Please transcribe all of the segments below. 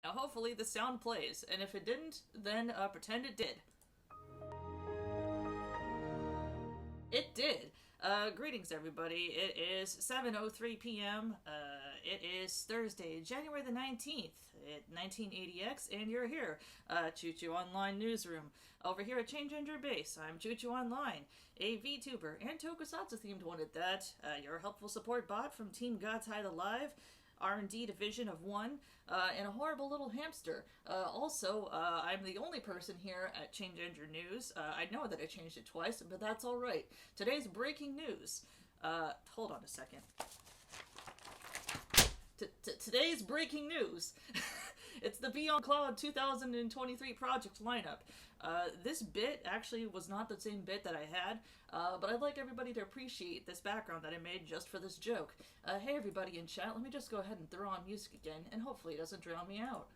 Now hopefully the sound plays, and if it didn't, then pretend it did. It did. Greetings, everybody. It is 7:03 p.m. It is Thursday, January the 19th at 1980X, and you're here, Chuchu Online Newsroom. Over here at Change Engine Base, I'm Chuchu Online, a VTuber and Tokusatsu-themed one at that. Your helpful support bot from Team God's Hide Alive, R&D division of one, and a horrible little hamster. Also, I'm the only person here at Change Engine News. I know that I changed it twice, but that's alright. Today's breaking news. Hold on a second. Today's breaking news. It's the Beyond Cloud 2023 project lineup. This bit actually was not the same bit that I had, but I'd like everybody to appreciate this background that I made just for this joke. Hey everybody in chat, let me just go ahead and throw on music again, and hopefully it doesn't drown me out.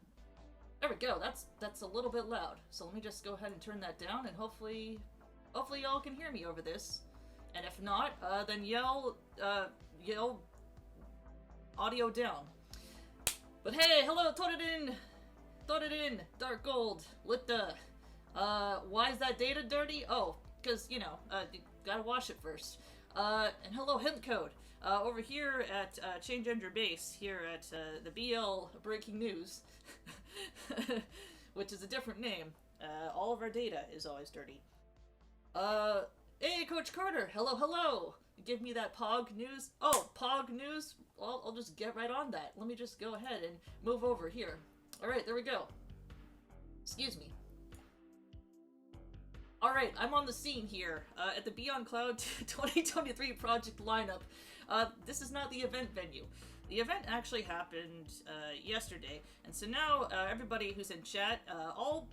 There we go, that's a little bit loud, so let me just go ahead and turn that down, and hopefully y'all can hear me over this. And if not, then yell audio down. But hey, hello, thought it in, Dark Gold, Litta. Why is that data dirty? Oh, because, you gotta wash it first. And hello, Hint Code. Over here at Change Engine Base, here at the BL Breaking News, which is a different name. All of our data is always dirty. Hey, Coach Carter, hello. Give me that Pog news. Oh, Pog news? I'll just get right on that. Let me just go ahead and move over here. Alright, there we go. Excuse me. Alright, I'm on the scene here at the Beyond Cloud 2023 project lineup. This is not the event venue. The event actually happened yesterday, and so now everybody who's in chat, all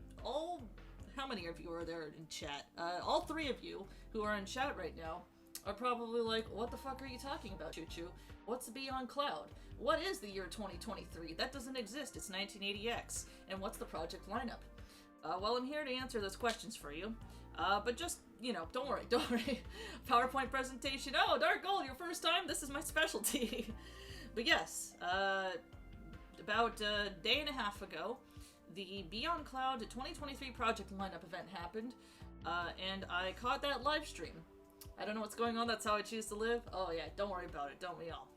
how many of you are there in chat? All three of you who are in chat right now are probably like, what the fuck are you talking about, Chuchu? What's the Beyond Cloud? What is the year 2023? That doesn't exist, it's 1980X. And what's the project lineup? Well, I'm here to answer those questions for you. But just, don't worry. PowerPoint presentation. Oh, Dark Gold, your first time? This is my specialty. But yes, about a day and a half ago, the Beyond Cloud 2023 project lineup event happened, and I caught that live stream. I don't know what's going on, that's how I choose to live. Oh yeah, don't worry about it, don't we all?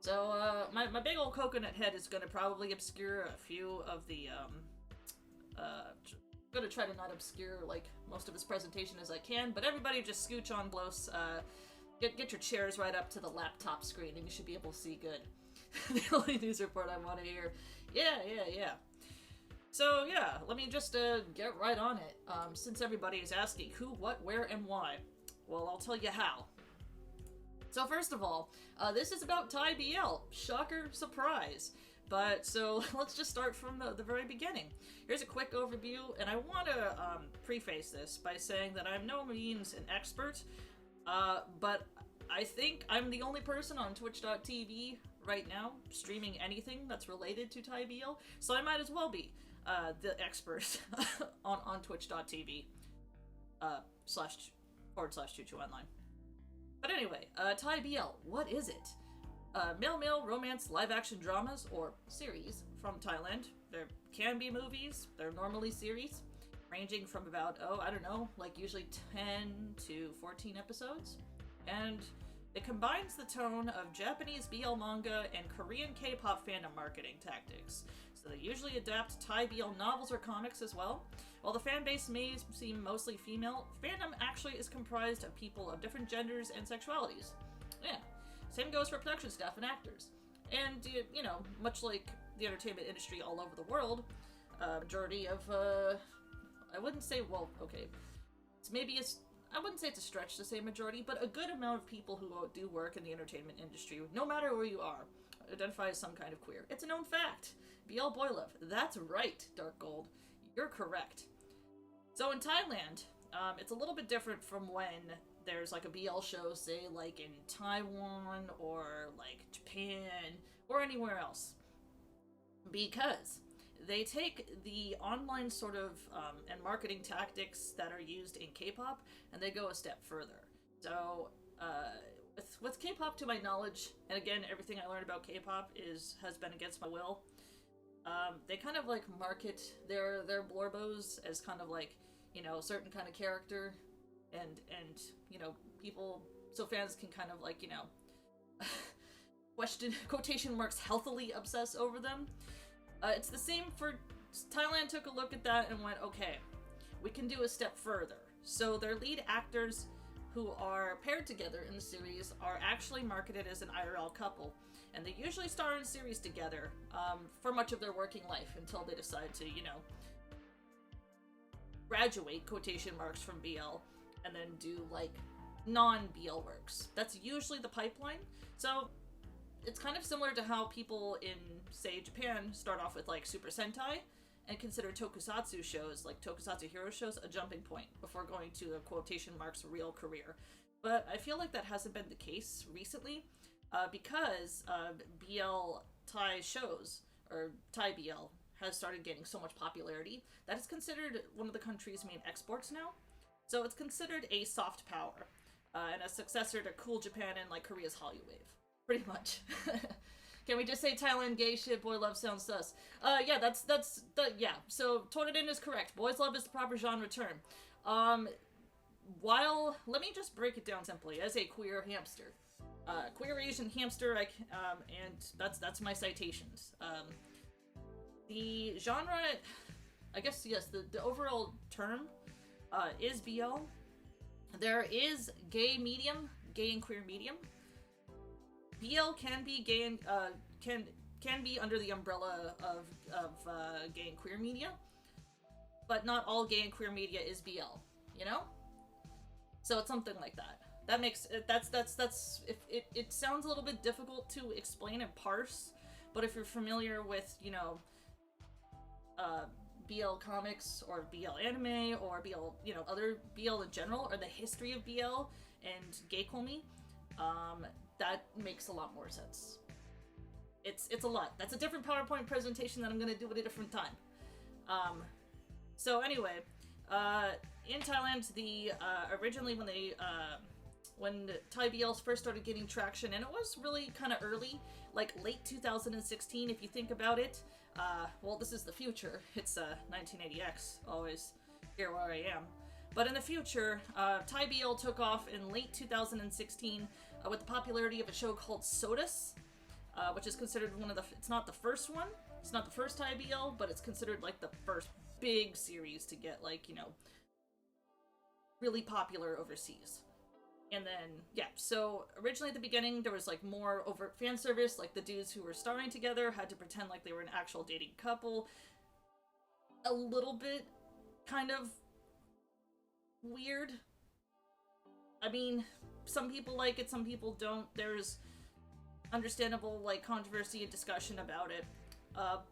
So, my big old coconut head is gonna probably obscure a few of the, gonna try to not obscure, like, most of his presentation as I can, but everybody just scooch on close, get your chairs right up to the laptop screen and you should be able to see good. The only news report I want to hear. Yeah. So yeah, let me just, get right on it, since everybody is asking who, what, where, and why. Well, I'll tell you how. So first of all, this is about Ty BL. Shocker, surprise. But, so, let's just start from the very beginning. Here's a quick overview, and I want to preface this by saying that I'm no means an expert, but I think I'm the only person on Twitch.tv right now streaming anything that's related to Ty BL, so I might as well be the expert on Twitch.tv //Chuchu Online. But anyway, Ty BL, what is it? Male romance live-action dramas, or series, from Thailand. There can be movies, they're normally series, ranging from about, I don't know, like usually 10 to 14 episodes. And it combines the tone of Japanese BL manga and Korean K-pop fandom marketing tactics. So they usually adapt Thai BL novels or comics as well. While the fan base may seem mostly female, fandom actually is comprised of people of different genders and sexualities. Yeah. Same goes for production staff and actors. And, much like the entertainment industry all over the world, majority of, I wouldn't say, well, okay, I wouldn't say it's a stretch to say majority, but a good amount of people who do work in the entertainment industry, no matter where you are, identify as some kind of queer. It's a known fact. BL boy love. That's right, Dark Gold. You're correct. So in Thailand, it's a little bit different from when there's like a BL show, say like in Taiwan or like Japan or anywhere else. Because they take the online sort of and marketing tactics that are used in K-pop and they go a step further. So with K-pop, to my knowledge, and again, everything I learned about K-pop has been against my will, They kind of like market their blorbos as kind of like, you know, a certain kind of character, and you know, people, so fans can kind of like, you know, question, quotation marks, healthily obsess over them. It's the same for Thailand. Took a look at that and went, okay, we can do a step further. So their lead actors who are paired together in the series are actually marketed as an IRL couple, and they usually star in series together for much of their working life until they decide to, you know, graduate, quotation marks, from BL and then do like non-BL works. That's usually the pipeline. So it's kind of similar to how people in, say, Japan start off with like Super Sentai and consider tokusatsu shows, like tokusatsu hero shows, a jumping point before going to a quotation marks real career. But I feel like that hasn't been the case recently because BL Thai shows, or Thai BL, has started gaining so much popularity that it's considered one of the country's main exports now. So it's considered a soft power and a successor to Cool Japan and like Korea's Hallyu Wave, pretty much. Can we just say Thailand gay shit, boy love sounds sus? Yeah, yeah. So Tornadin is correct. Boys love is the proper genre term. While, let me just break it down simply as a queer hamster. Queer Asian hamster, and that's my citations. The genre, I guess, yes, the overall term is BL. There is gay medium, gay and queer medium. BL can be gay and can be under the umbrella of gay and queer media, but not all gay and queer media is BL. You know, so it's something like that. That makes that's if it sounds a little bit difficult to explain and parse, but if you're familiar with, you know, BL comics or BL anime or BL, you know, other BL in general, or the history of BL and gay komi, that makes a lot more sense. It's a lot. That's a different PowerPoint presentation that I'm gonna do at a different time. So anyway, in Thailand, the originally when Thai BLs first started getting traction, and it was really kind of early, like late 2016 if you think about it. Well, this is the future. It's 1980X, always here where I am. But in the future, Thai BL took off in late 2016 with the popularity of a show called Sodas, which is considered one of the, it's not the first one, it's not the first Thai BL, but it's considered like the first big series to get, like, you know, really popular overseas. And then, yeah, so originally at the beginning, there was, like, more overt fan service, like the dudes who were starring together had to pretend like they were an actual dating couple. A little bit kind of weird. I mean, some people like it, some people don't. There's understandable, like, controversy and discussion about it.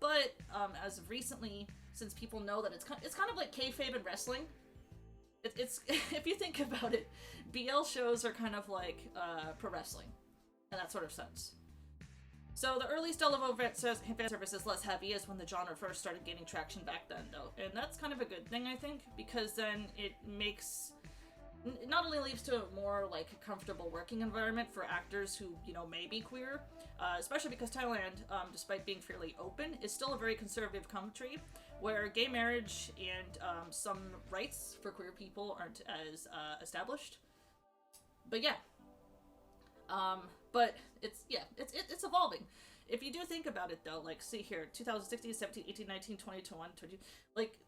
But as of recently, since people know that it's kind of like kayfabe in wrestling, it's if you think about it, BL shows are kind of like pro wrestling in that sort of sense. So the early style of overt fan service is less heavy as when the genre first started gaining traction back then, though. And that's kind of a good thing, I think, because then it makes, it not only leads to a more, like, comfortable working environment for actors who, you know, may be queer, especially because Thailand, despite being fairly open, is still a very conservative country where gay marriage and some rights for queer people aren't as established. But yeah. But it's evolving. If you do think about it, though, like, see here, 2016, 17, 18, 19, 20, 21, 22, like,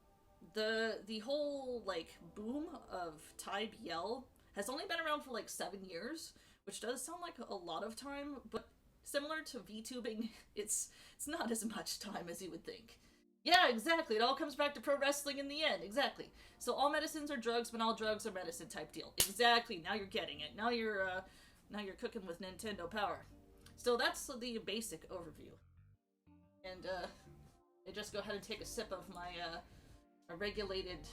the whole, like, boom of Thai BL has only been around for, like, 7 years, which does sound like a lot of time, but similar to VTubing, it's not as much time as you would think. Yeah, exactly. It all comes back to pro wrestling in the end. Exactly. So all medicines are drugs, but all drugs are medicine type deal. Exactly. Now you're getting it. Now you're cooking with Nintendo power. So that's the basic overview. And I just go ahead and take a sip of my a regulated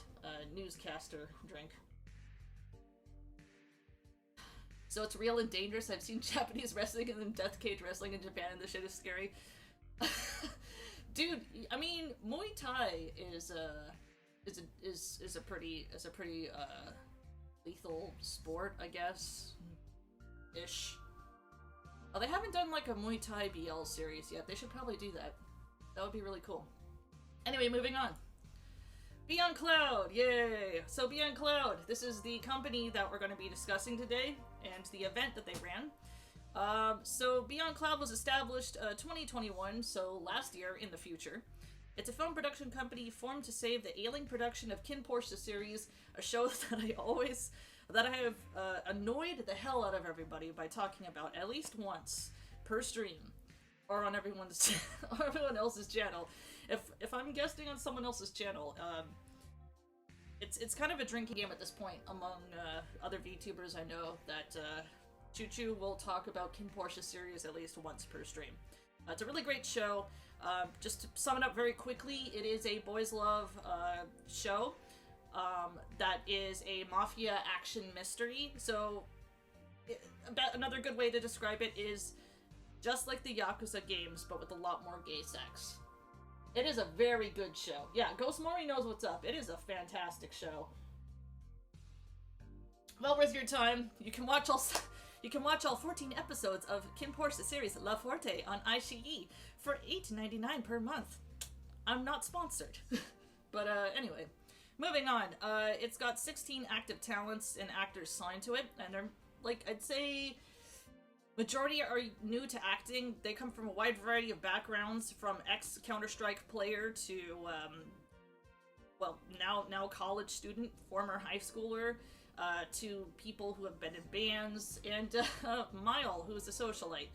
newscaster drink. So it's real and dangerous. I've seen Japanese wrestling and then death cage wrestling in Japan, and the shit is scary. Dude, I mean, Muay Thai is a pretty lethal sport, I guess. Ish. Oh, they haven't done like a Muay Thai BL series yet. They should probably do that. That would be really cool. Anyway, moving on. Beyond Cloud, yay! So Beyond Cloud, this is the company that we're going to be discussing today, and the event that they ran. So Beyond Cloud was established 2021, so last year in the future. It's a film production company formed to save the ailing production of Kin Porsche series, a show that I have annoyed the hell out of everybody by talking about at least once per stream, or on everyone else's channel. If I'm guesting on someone else's channel, it's kind of a drinking game at this point among other VTubers I know that Chuchu will talk about Kin Porsche series at least once per stream. It's a really great show. Just to sum it up very quickly, it is a boys love show that is a mafia action mystery. So another good way to describe it is just like the Yakuza games, but with a lot more gay sex. It is a very good show. Yeah, Ghost Mori knows what's up. It is a fantastic show. Well worth your time. You can watch all 14 episodes of Kin Porsche series La Forte on iQIYI for $8.99 per month. I'm not sponsored. But anyway, moving on. It's got 16 active talents and actors signed to it, and they're, like, I'd say majority are new to acting. They come from a wide variety of backgrounds, from ex-Counter-Strike player to, well, now college student, former high schooler, to people who have been in bands, and Mile, who is a socialite.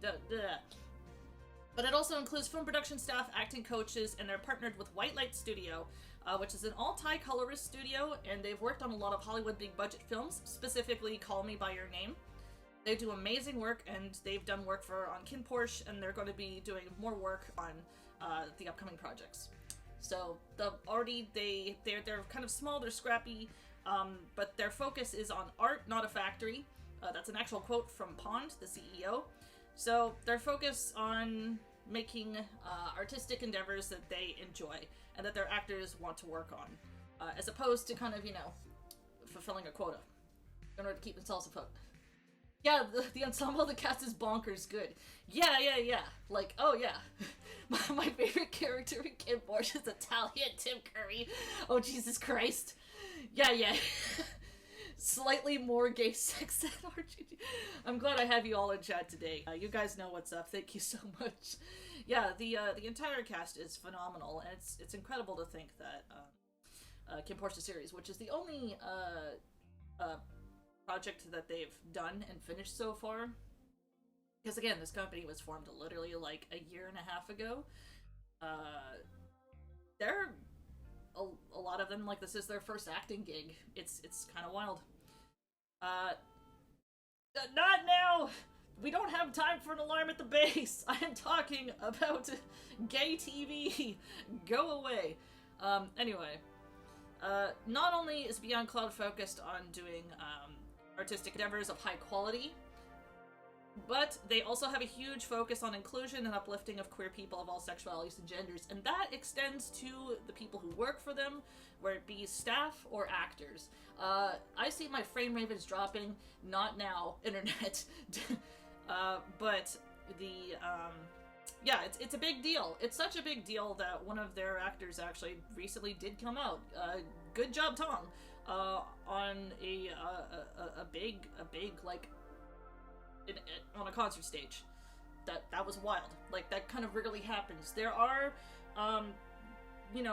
But it also includes film production staff, acting coaches, and they're partnered with White Light Studio, which is an all-Thai colorist studio, and they've worked on a lot of Hollywood big-budget films, specifically Call Me By Your Name. They do amazing work, and they've done work on Kin Porsche, and they're going to be doing more work on the upcoming projects. So they're kind of small, they're scrappy, but their focus is on art, not a factory. That's an actual quote from Pond, the CEO. So they're focused on making artistic endeavors that they enjoy and that their actors want to work on, as opposed to kind of, fulfilling a quota in order to keep themselves afloat. Yeah, the ensemble of the cast is bonkers good. Yeah. Like, oh yeah. My favorite character in Kin Porsche is Italian Tim Curry. Oh, Jesus Christ. Yeah. Slightly more gay sex than RGG. I'm glad I have you all in chat today. You guys know what's up. Thank you so much. Yeah, the entire cast is phenomenal, and it's incredible to think that Kin Porsche series, which is the only project that they've done and finished so far, because again, this company was formed literally like a year and a half ago. They're a lot of them, like, this is their first acting gig. It's kind of wild. Not now! We don't have time for an alarm at the base! I am talking about gay TV! Go away! Anyway. Not only is Beyond Cloud focused on doing artistic endeavors of high quality, but they also have a huge focus on inclusion and uplifting of queer people of all sexualities and genders, and that extends to the people who work for them, whether it be staff or actors. I see my frame rate is dropping, not now, internet, but yeah, it's a big deal. It's such a big deal that one of their actors actually recently did come out. Good job, Tom, on a big like, on a concert stage. That was wild. Like, that kind of rarely happens. There are,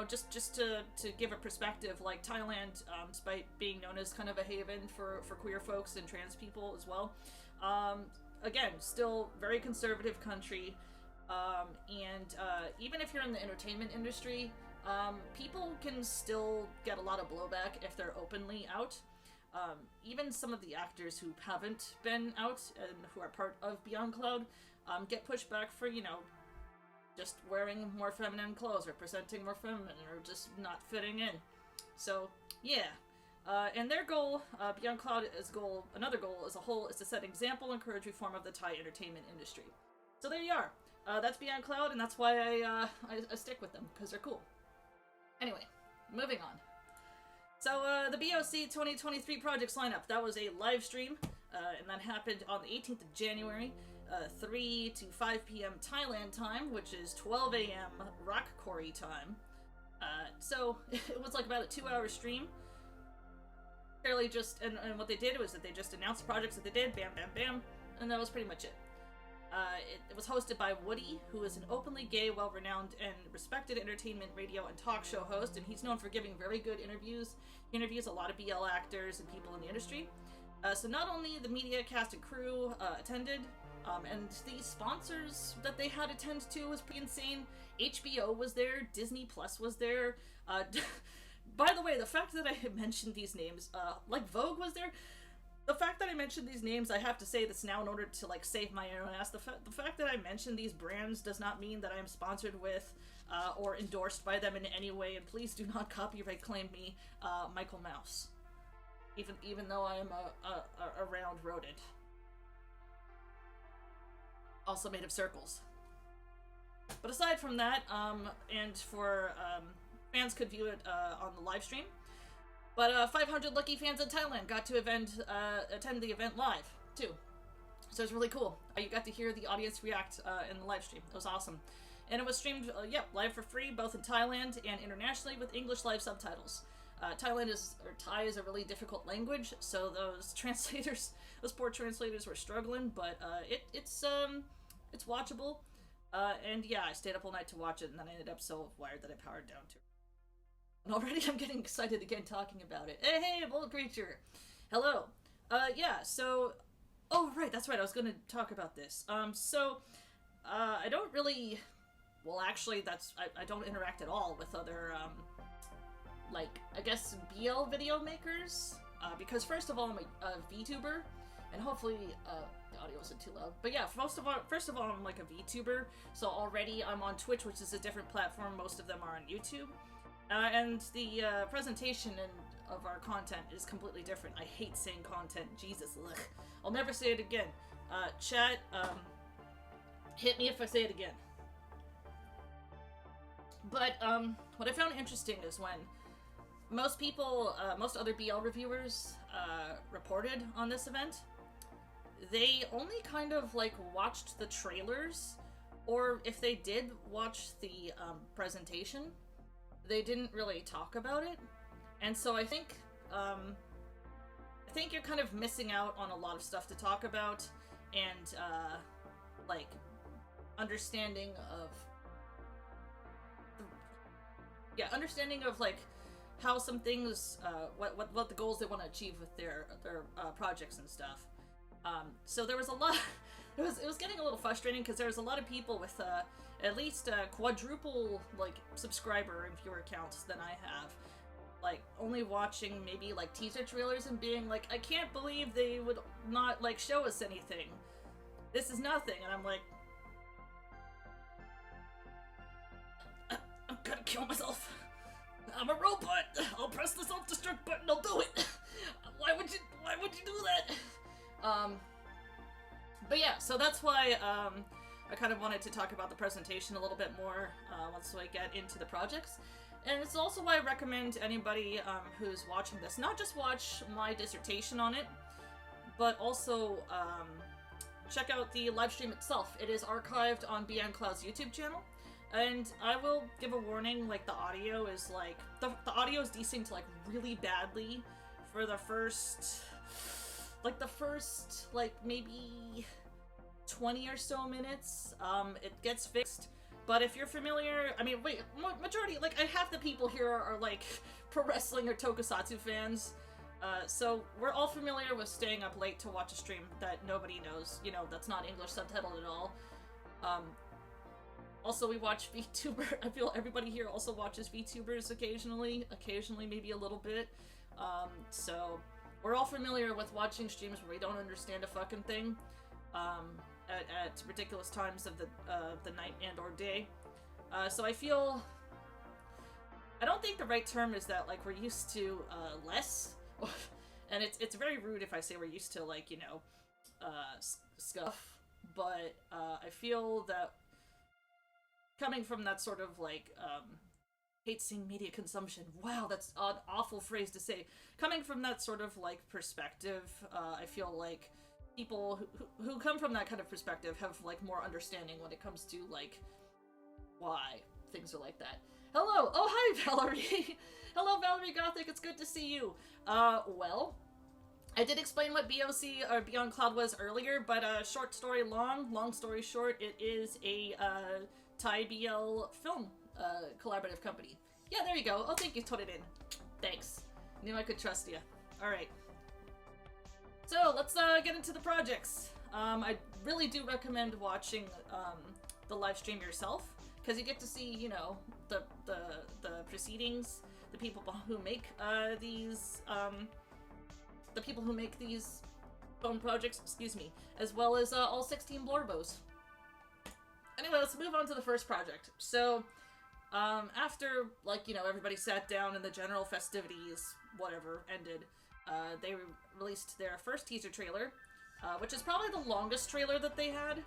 just to give a perspective, like, Thailand, despite being known as kind of a haven for queer folks and trans people as well, again, still very conservative country, and even if you're in the entertainment industry, people can still get a lot of blowback if they're openly out. Even some of the actors who haven't been out and who are part of Beyond Cloud get pushed back for, just wearing more feminine clothes or presenting more feminine or just not fitting in. So, yeah. And their goal, Beyond Cloud, another goal as a whole, is to set example and encourage reform of the Thai entertainment industry. So there you are. That's Beyond Cloud, and that's why I stick with them, because they're cool. Anyway, moving on. So, the BOC 2023 projects lineup, that was a live stream, and that happened on the 18th of January. 3 to 5 p.m. Thailand time, which is 12 a.m. Rock Quarry time. So it was like about a 2-hour stream. Fairly just, and what they did was that they just announced projects that they did, bam, bam, bam, and that was pretty much it. It was hosted by Woody, who is an openly gay, well-renowned, and respected entertainment, radio, and talk show host, and he's known for giving very good interviews. He interviews a lot of BL actors and people in the industry. So not only the media cast and crew attended, and the sponsors that they had attend to was pretty insane. HBO was there, Disney Plus was there. By the way, the fact that I mentioned these names, like Vogue was there. The fact that I mentioned these names, I have to say this now in order to, like, save my own ass. The fact that I mentioned these brands does not mean that I am sponsored with or endorsed by them in any way, and please do not copyright claim me, Michael Mouse. Even though I am a round rodent. Also made of circles. But aside from that, and for, fans could view it on the live stream, but 500 lucky fans in Thailand got to attend the event live, too. So it was really cool. You got to hear the audience react in the live stream. It was awesome. And it was streamed, live for free, both in Thailand and internationally with English live subtitles. Thai is a really difficult language, so those poor translators were struggling, but it's watchable. And yeah, I stayed up all night to watch it, and then I ended up so wired that I powered down to it. And already I'm getting excited again talking about it. Hey, Bold Creature! Hello! Oh, right, that's right, I was gonna talk about this. I don't really... Well, actually, I don't interact at all with other, I guess, BL video makers. Because first of all, I'm a VTuber, and hopefully, the audio isn't too loud. But yeah, first of all, I'm like a VTuber, so already I'm on Twitch, which is a different platform. Most of them are on YouTube. And the presentation of our content is completely different. I hate saying content. Jesus, ugh. I'll never say it again. Chat, hit me if I say it again. But what I found interesting is when most other BL reviewers reported on this event, they only kind of like watched the trailers, or if they did watch the presentation, they didn't really talk about it. And so I think you're kind of missing out on a lot of stuff to talk about, and like understanding of like how some things, what the goals they want to achieve with their projects and stuff. So there was a lot. It was getting a little frustrating because there was a lot of people with at least quadruple like subscriber and viewer counts than I have, like only watching maybe like teaser trailers and being like, I can't believe they would not like show us anything. This is nothing, and I'm like, I'm gonna kill myself. I'm a robot. I'll press the self-destruct button. I'll do it. Why would you do that? But yeah, so that's why I kind of wanted to talk about the presentation a little bit more once I get into the projects. And it's also why I recommend anybody who's watching this not just watch my dissertation on it, but also check out the live stream itself. It is archived on Beyond Cloud's YouTube channel. And I will give a warning, like, the audio is, like, the audio is desync, like, really badly for the first, like, maybe 20 or so minutes. It gets fixed, but if you're familiar, I mean, wait, majority, like, half the people here are, like, pro wrestling or tokusatsu fans, so we're all familiar with staying up late to watch a stream that nobody knows, you know, that's not English subtitled at all. Also, we watch VTuber. I feel everybody here also watches VTubers occasionally maybe a little bit. So we're all familiar with watching streams where we don't understand a fucking thing at ridiculous times of the night and or day. So I don't think the right term is that, like, we're used to less, and it's very rude if I say we're used to, like, you know, scuff, but I feel that coming from that sort of, like, hate seeing media consumption. Wow, that's an awful phrase to say. Coming from that sort of, like, perspective, I feel like people who come from that kind of perspective have like more understanding when it comes to like why things are like that. Hello! Oh, hi, Valerie! Hello, Valerie Gothic, it's good to see you. Well, I did explain what BOC, or Beyond Cloud, was earlier, but short story long story short, it is a Thai BL film collaborative company. Yeah, there you go. Oh, thank you, put it in. Thanks. Knew I could trust you. Alright. So, let's get into the projects. I really do recommend watching the live stream yourself, because you get to see, you know, the proceedings, the people who make these phone projects, excuse me, as well as all 16 Blorbos. Anyway, let's move on to the first project. So, after, like, you know, everybody sat down and the general festivities, whatever, ended, they released their first teaser trailer, which is probably the longest trailer that they had,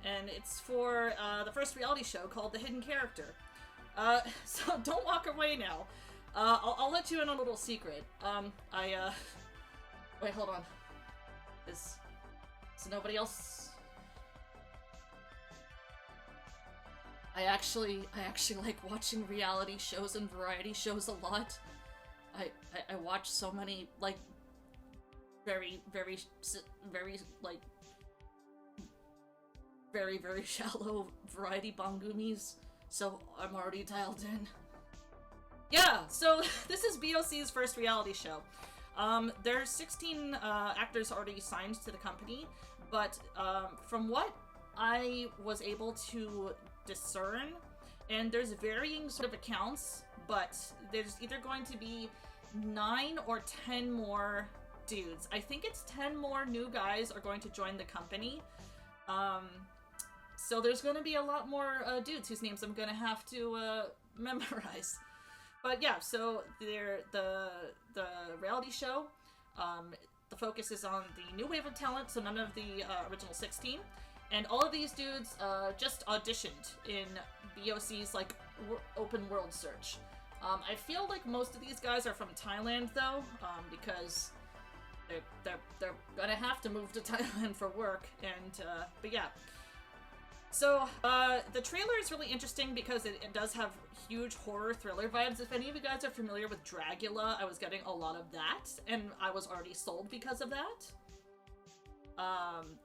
and it's for the first reality show called The Hidden Character. So don't walk away now. I'll let you in on a little secret. Wait, hold on. Is nobody else? I actually like watching reality shows and variety shows a lot. I watch so many, like, very shallow variety bangumis, so I'm already dialed in. Yeah, so this is BOC's first reality show. There's 16 actors already signed to the company, but from what I was able to discern, and there's varying sort of accounts, but there's either going to be 9 or 10 more dudes. I think it's 10 more new guys are going to join the company. So there's going to be a lot more dudes whose names I'm going to have to memorize. But yeah, so the reality show, the focus is on the new wave of talent, so none of the original 16. And all of these dudes just auditioned in BOC's like open world search. I feel like most of these guys are from Thailand though, because they're gonna have to move to Thailand for work. And but yeah. So the trailer is really interesting because it does have huge horror thriller vibes. If any of you guys are familiar with Dragula, I was getting a lot of that, and I was already sold because of that.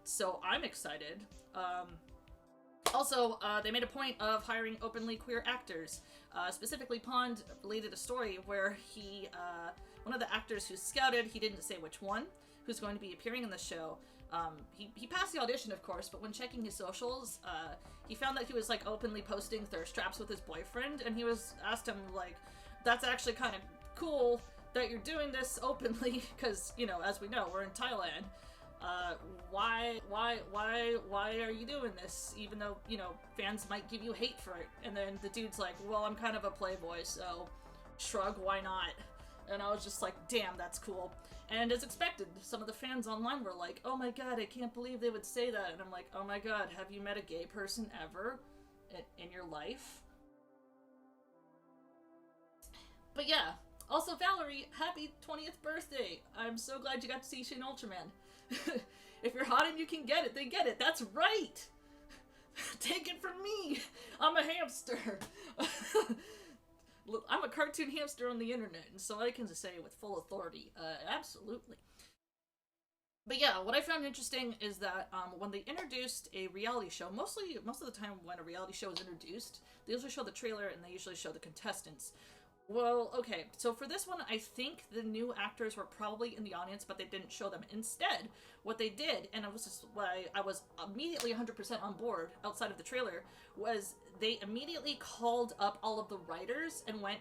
So I'm excited. Also, they made a point of hiring openly queer actors. Specifically, Pond related a story where one of the actors who scouted, he didn't say which one, who's going to be appearing in the show. He passed the audition, of course, but when checking his socials, he found that he was, like, openly posting thirst traps with his boyfriend, and he asked him, like, that's actually kind of cool that you're doing this openly, because, you know, as we know, we're in Thailand. Why are you doing this? Even though, you know, fans might give you hate for it. And then the dude's like, well, I'm kind of a playboy, so shrug, why not? And I was just like, damn, that's cool. And as expected, some of the fans online were like, oh my god, I can't believe they would say that. And I'm like, oh my god, have you met a gay person ever in your life? But yeah, also Valerie, happy 20th birthday! I'm so glad you got to see Shin Ultraman. If you're hot and you can get it, then get it. That's right! Take it from me! I'm a hamster! I'm a cartoon hamster on the internet, and so I can say with full authority, absolutely. But yeah, what I found interesting is that when they introduced a reality show, most of the time when a reality show is introduced, they usually show the trailer and they usually show the contestants. Well, okay, so for this one, I think the new actors were probably in the audience, but they didn't show them. Instead, what they did, and it was just why I was immediately 100% on board outside of the trailer, was they immediately called up all of the writers and went,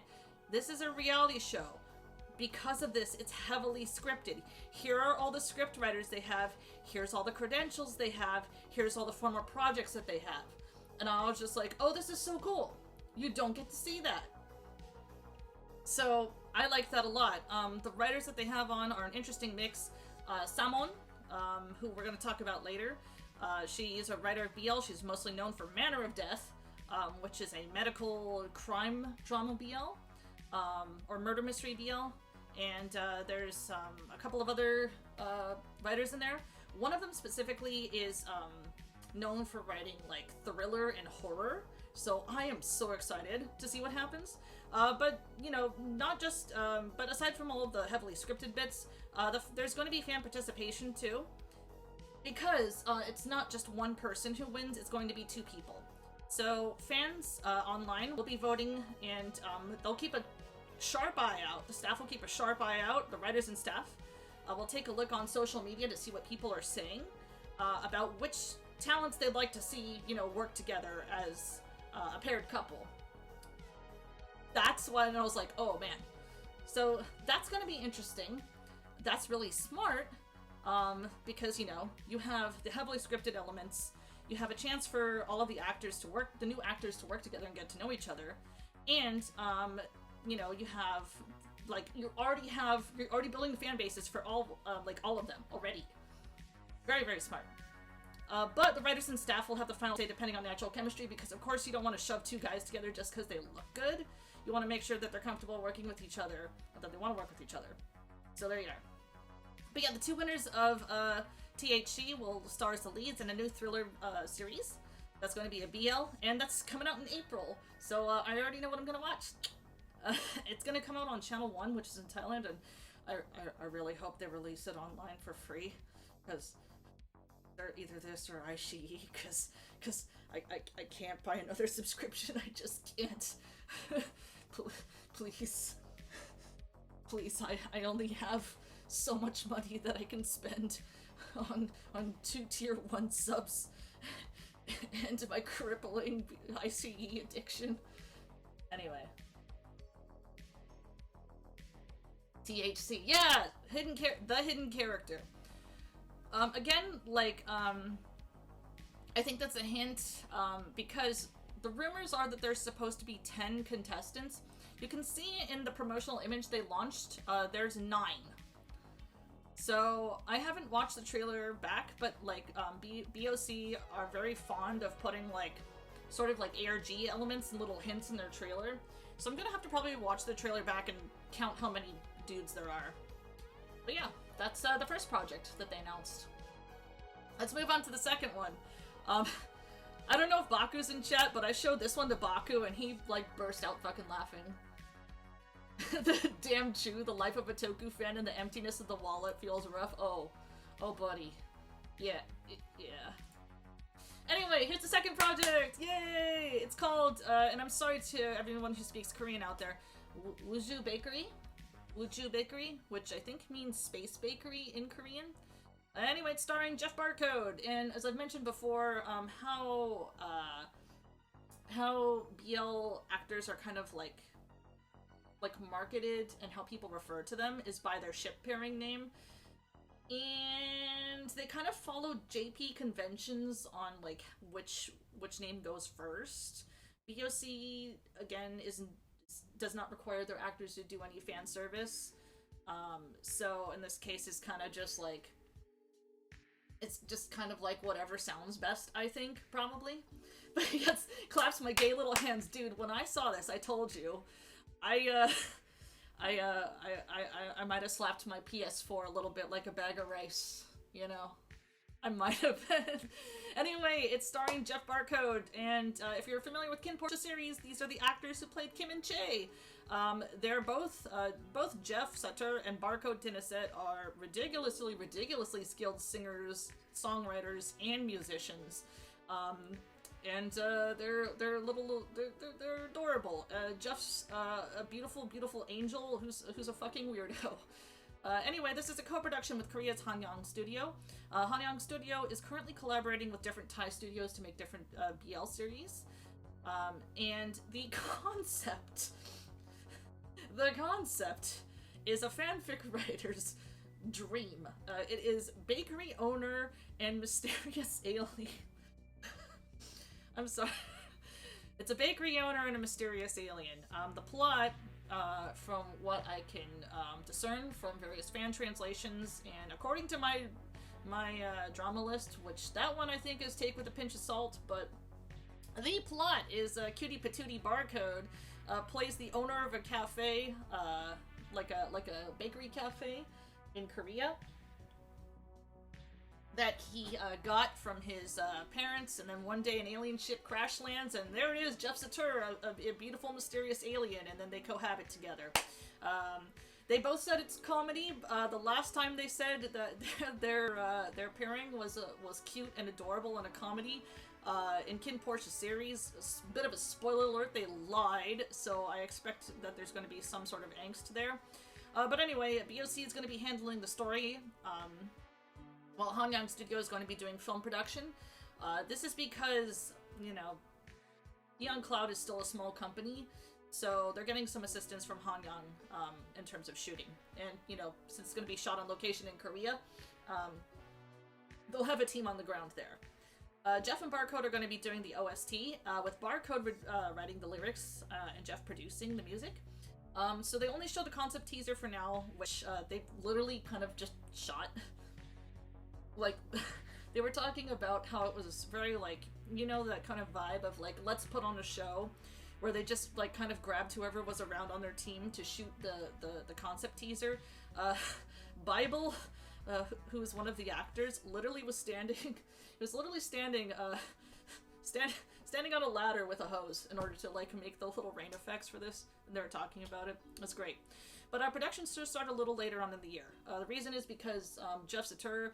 this is a reality show. Because of this, it's heavily scripted. Here are all the script writers they have. Here's all the credentials they have. Here's all the former projects that they have. And I was just like, oh, this is so cool. You don't get to see that. So I like that a lot. The writers that they have on are an interesting mix. Samon, who we're going to talk about later. She is a writer of BL. She's mostly known for Manner of Death, which is a medical crime drama BL, or murder mystery BL. And there's a couple of other writers in there. One of them specifically is known for writing like thriller and horror, so I am so excited to see what happens. But you know, not just but aside from all of the heavily scripted bits, there's going to be fan participation too, because it's not just one person who wins, it's going to be 2 people. So fans online will be voting, and they'll keep a sharp eye out. The staff will keep a sharp eye out, the writers and staff will take a look on social media to see what people are saying about which talents they'd like to see, you know, work together as a paired couple. That's when I was like, oh man. So that's gonna be interesting. That's really smart, because, you know, you have the heavily scripted elements, you have a chance for all of the actors to work, the new actors to work together and get to know each other, and, you know, you have, like, you're already building the fan bases for all of them already. Very, very smart. But the writers and staff will have the final say depending on the actual chemistry, because of course you don't want to shove 2 guys together just because they look good. You want to make sure that they're comfortable working with each other, and that they want to work with each other. So there you are. But yeah, the 2 winners of THC will star as the leads in a new thriller series. That's going to be a BL, and that's coming out in April. So I already know what I'm going to watch. It's going to come out on Channel 1, which is in Thailand, and I really hope they release it online for free, because they're either this or iQIYI, because I can't buy another subscription. I just can't. Please. Please, I only have so much money that I can spend on 2 tier 1 subs and my crippling iQIYI addiction. Anyway. THC. Yeah! The hidden character. Again, like, I think that's a hint, because the rumors are that there's supposed to be 10 contestants. You can see in the promotional image they launched, there's 9. So, I haven't watched the trailer back, but, like, BOC are very fond of putting, like, sort of like ARG elements and little hints in their trailer. So I'm gonna have to probably watch the trailer back and count how many dudes there are. But yeah, that's the first project that they announced. Let's move on to the second one. I don't know if Baku's in chat, but I showed this one to Baku and he, like, burst out fucking laughing. The damn Chew, the life of a Toku fan and the emptiness of the wallet feels rough. Oh, buddy. Yeah, yeah. Anyway, here's the second project! Yay! It's called, and I'm sorry to everyone who speaks Korean out there, Wuju Bakery? Wuju Bakery, which I think means Space Bakery in Korean. Anyway, it's starring Jeff Barcode, and as I've mentioned before, how BL actors are kind of like marketed and how people refer to them is by their ship pairing name. And they kind of follow JP conventions on, like, which name goes first. BOC, again, does not require their actors to do any fan service. So in this case, it's kind of just like, it's just kind of like whatever sounds best, I think, probably. But yes, claps my gay little hands. Dude, when I saw this, I told you, I might have slapped my PS4 a little bit like a bag of rice, you know? I might have been. Anyway, it's starring Jeff Barcode, and if you're familiar with Kin Portia series, these are the actors who played Kim and Che. They're both Jeff Sutter and Barcode Tinaset are ridiculously skilled singers, songwriters, and musicians. And they're adorable. Jeff's a beautiful angel who's a fucking weirdo. Anyway, this is a co-production with Korea's Hanyang Studio. Hanyang Studio is currently collaborating with different Thai studios to make different BL series. And the concept is a fanfic writer's dream. It is bakery owner and mysterious alien. I'm sorry. It's a bakery owner and a mysterious alien. The plot, from what I can discern from various fan translations, and according to my drama list, which that one I think is take with a pinch of salt, but the plot is Cutie Patootie Barcode plays the owner of a cafe, like a bakery cafe in Korea. that he got from his parents, and then one day an alien ship crash lands, and there it is, Jeff Satur, a beautiful, mysterious alien, and then they cohabit together. They both said it's comedy. The last time they said that their pairing was cute and adorable and a comedy. In Kin Porsche's series, a bit of a spoiler alert, they lied, so I expect that there's going to be some sort of angst there. But anyway, BOC is going to be handling the story, while Hanyang Studio is going to be doing film production. This is because, you know, Beyond Cloud is still a small company, so they're getting some assistance from Hanyang in terms of shooting. And, you know, since it's going to be shot on location in Korea, they'll have a team on the ground there. Jeff and Barcode are going to be doing the OST, with Barcode writing the lyrics and Jeff producing the music. So they only showed a concept teaser for now, which they literally kind of just shot. Like, they were talking about how it was very, like, you know, that kind of vibe of, like, let's put on a show, where they just, like, kind of grabbed whoever was around on their team to shoot the concept teaser. Bible, who's one of the actors, literally was standing, standing on a ladder with a hose in order to, like, make the little rain effects for this, and they were talking about it. That's great. But our production start a little later on in the year. The reason is because Jeff Satur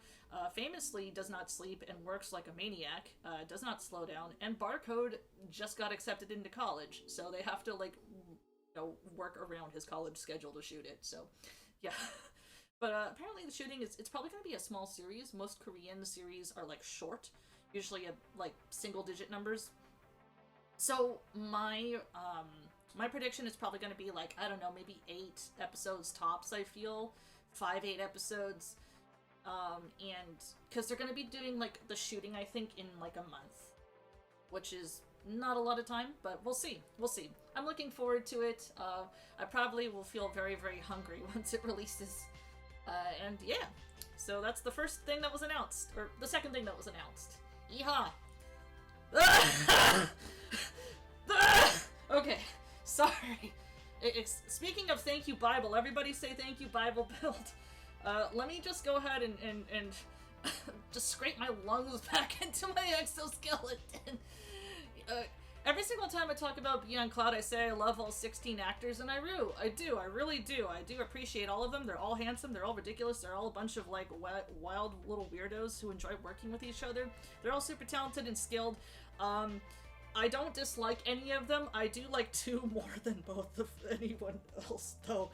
famously does not sleep and works like a maniac, does not slow down, and Barcode just got accepted into college, so they have to, like, you know, work around his college schedule to shoot it, so, yeah. But apparently the shooting it's probably going to be a small series. Most Korean series are, like, short, usually like single-digit numbers. So my prediction is probably going to be, like, I don't know, maybe 8 episodes tops, I feel. 5-8 episodes. And because they're going to be doing, like, the shooting, I think, in, like, a month. Which is not a lot of time, but we'll see. We'll see. I'm looking forward to it. I probably will feel very, very hungry once it releases. And yeah. So that's the first thing that was announced. Or the second thing that was announced. Yeehaw! Okay. Sorry. Speaking of thank you, Bible, everybody say thank you, Bible Build. Let me just go ahead and just scrape my lungs back into my exoskeleton. Every single time I talk about Beyond Cloud, I say I love all 16 actors, and I do. I really do. I do appreciate all of them. They're all handsome. They're all ridiculous. They're all a bunch of, like, wild little weirdos who enjoy working with each other. They're all super talented and skilled. I don't dislike any of them. I do like 2 more than both of anyone else, though.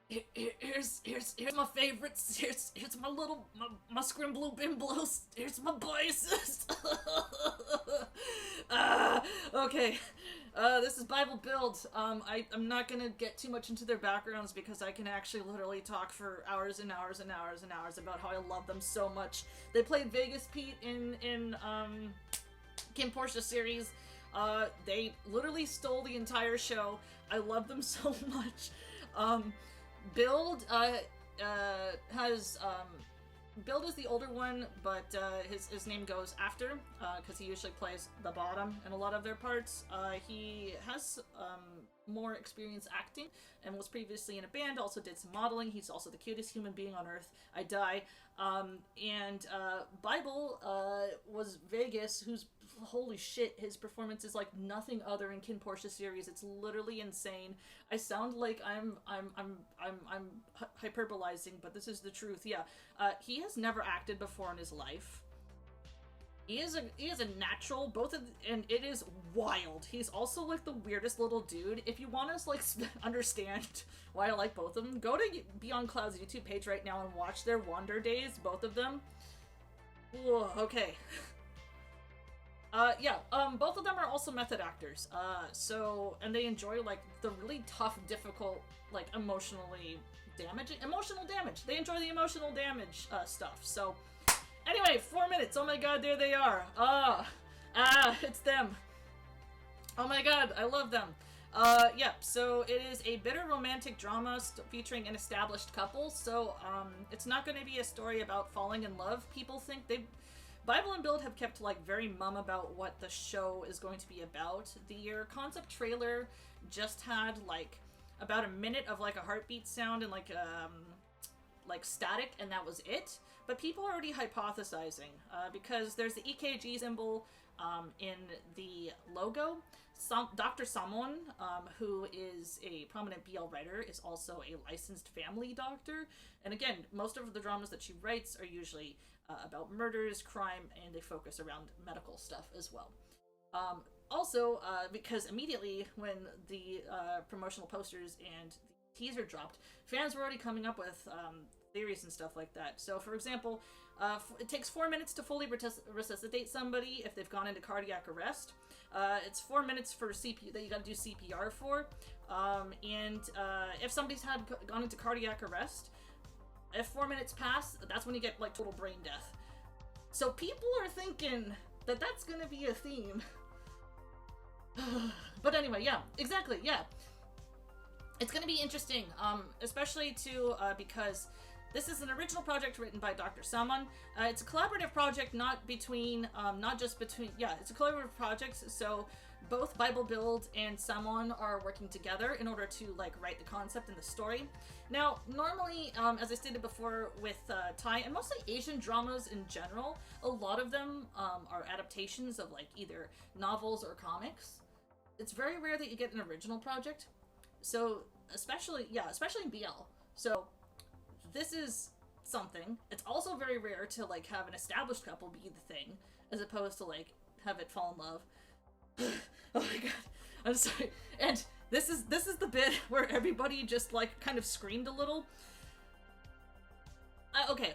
Here's my favorites. Here's my little my Scrimblu Bimblos. Here's my boys. Okay. This is Bible Build. I'm not gonna get too much into their backgrounds because I can actually literally talk for hours and hours and hours and hours about how I love them so much. They played Vegas Pete in Kim Porsche's series. They literally stole the entire show. I love them so much. Build has Build is the older one, but his name goes after, because he usually plays the bottom in a lot of their parts. He has more experience acting and was previously in a band, also did some modeling. He's also the cutest human being on earth. I die. And Bible was Vegas, who's, holy shit, his performance is like nothing other in Kin Porsche's series. It's literally insane. I sound like I'm hyperbolizing, but this is the truth. Yeah, he has never acted before in his life. He is a natural, and it is wild. He's also like the weirdest little dude. If you want to like understand why I like both of them, go to Beyond Cloud's YouTube page right now and watch their Wander Days, both of them. Ooh, okay. Both of them are also method actors. And they enjoy like the really tough, difficult, like emotional damage. They enjoy the emotional damage stuff. So. Anyway, 4 minutes. Oh my god, there they are. It's them. Oh my god, I love them. So it is a bitter romantic drama featuring an established couple. So, it's not going to be a story about falling in love. People think Bible and Build have kept, like, very mum about what the show is going to be about. The concept trailer just had, like, about a minute of like a heartbeat sound and like static, and that was it. But people are already hypothesizing because there's the EKG symbol in the logo. Dr. Samon, who is a prominent BL writer, is also a licensed family doctor. And again, most of the dramas that she writes are usually about murders, crime, and they focus around medical stuff as well. Also, because immediately when the promotional posters and the teaser dropped, fans were already coming up with theories and stuff like that. So, for example, it takes 4 minutes to fully resuscitate somebody if they've gone into cardiac arrest. It's 4 minutes for CPR that you gotta do CPR for. And if somebody's gone into cardiac arrest, if 4 minutes pass, that's when you get like total brain death. So people are thinking that that's gonna be a theme. But anyway, yeah, exactly, yeah. It's gonna be interesting, especially too because this is an original project written by Dr. Samon. It's a collaborative project, it's a collaborative project, so both Bible Build and Samon are working together in order to, like, write the concept and the story. Now, normally, as I stated before, with Thai, and mostly Asian dramas in general, a lot of them are adaptations of, like, either novels or comics. It's very rare that you get an original project, so, especially in BL. So, this is something. It's also very rare to, like, have an established couple be the thing, as opposed to, like, have it fall in love. Oh my god, I'm sorry. And this is the bit where everybody just, like, kind of screamed a little. Okay.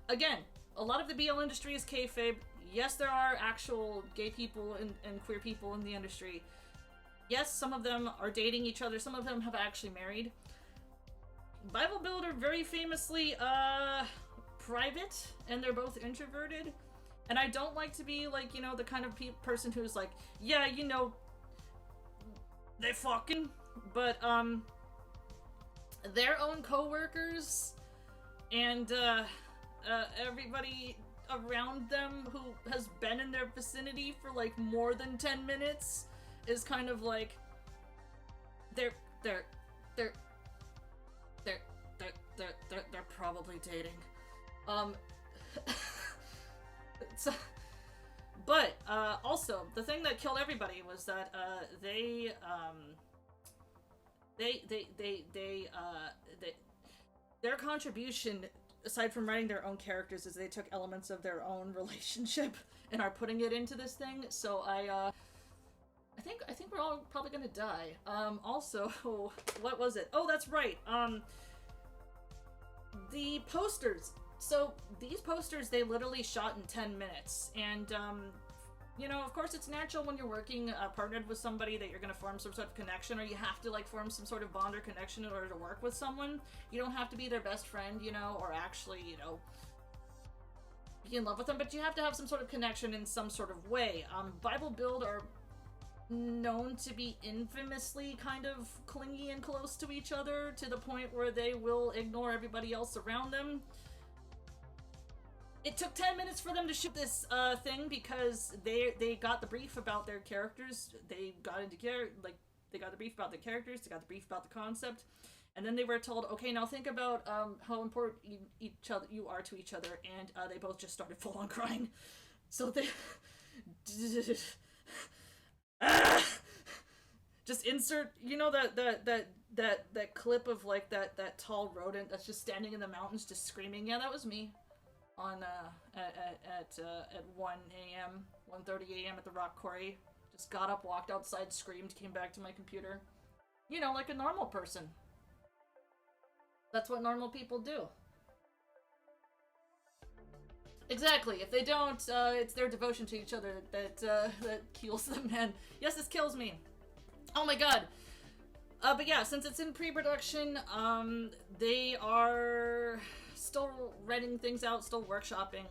Again, a lot of the BL industry is kayfabe. Yes, there are actual gay people and queer people in the industry. Yes, some of them are dating each other. Some of them have actually married. Bible Builder very famously private, and they're both introverted. And I don't like to be, like, you know, the kind of person who's like, yeah, you know, they fucking, but their own co-workers and everybody around them who has been in their vicinity for, like, more than 10 minutes is kind of like, they're probably dating. But also the thing that killed everybody was that their contribution, aside from writing their own characters, is they took elements of their own relationship and are putting it into this thing. So I think we're all probably gonna die. Also, what was it? Oh, that's right. The posters. So these posters, they literally shot in 10 minutes. And, you know, of course it's natural when you're working partnered with somebody that you're going to form some sort of connection, or you have to, like, form some sort of bond or connection in order to work with someone. You don't have to be their best friend, you know, or actually, you know, be in love with them, but you have to have some sort of connection in some sort of way. Bible Build are known to be infamously kind of clingy and close to each other, to the point where they will ignore everybody else around them. It took 10 minutes for them to shoot this thing because they got the brief about their characters. They got they got the brief about the characters, they got the brief about the concept, and then they were told, okay, now think about how important you are to each other, and they both just started full on crying. So they just insert, you know, that clip of, like, that tall rodent that's just standing in the mountains just screaming. Yeah, that was me. On at 1 a.m., 1:30 a.m. at the rock quarry. Just got up, walked outside, screamed, came back to my computer. You know, like a normal person. That's what normal people do. Exactly. If they don't, it's their devotion to each other that kills them. And yes, this kills me. Oh my god. But yeah, since it's in pre-production, they are still writing things out, still workshopping.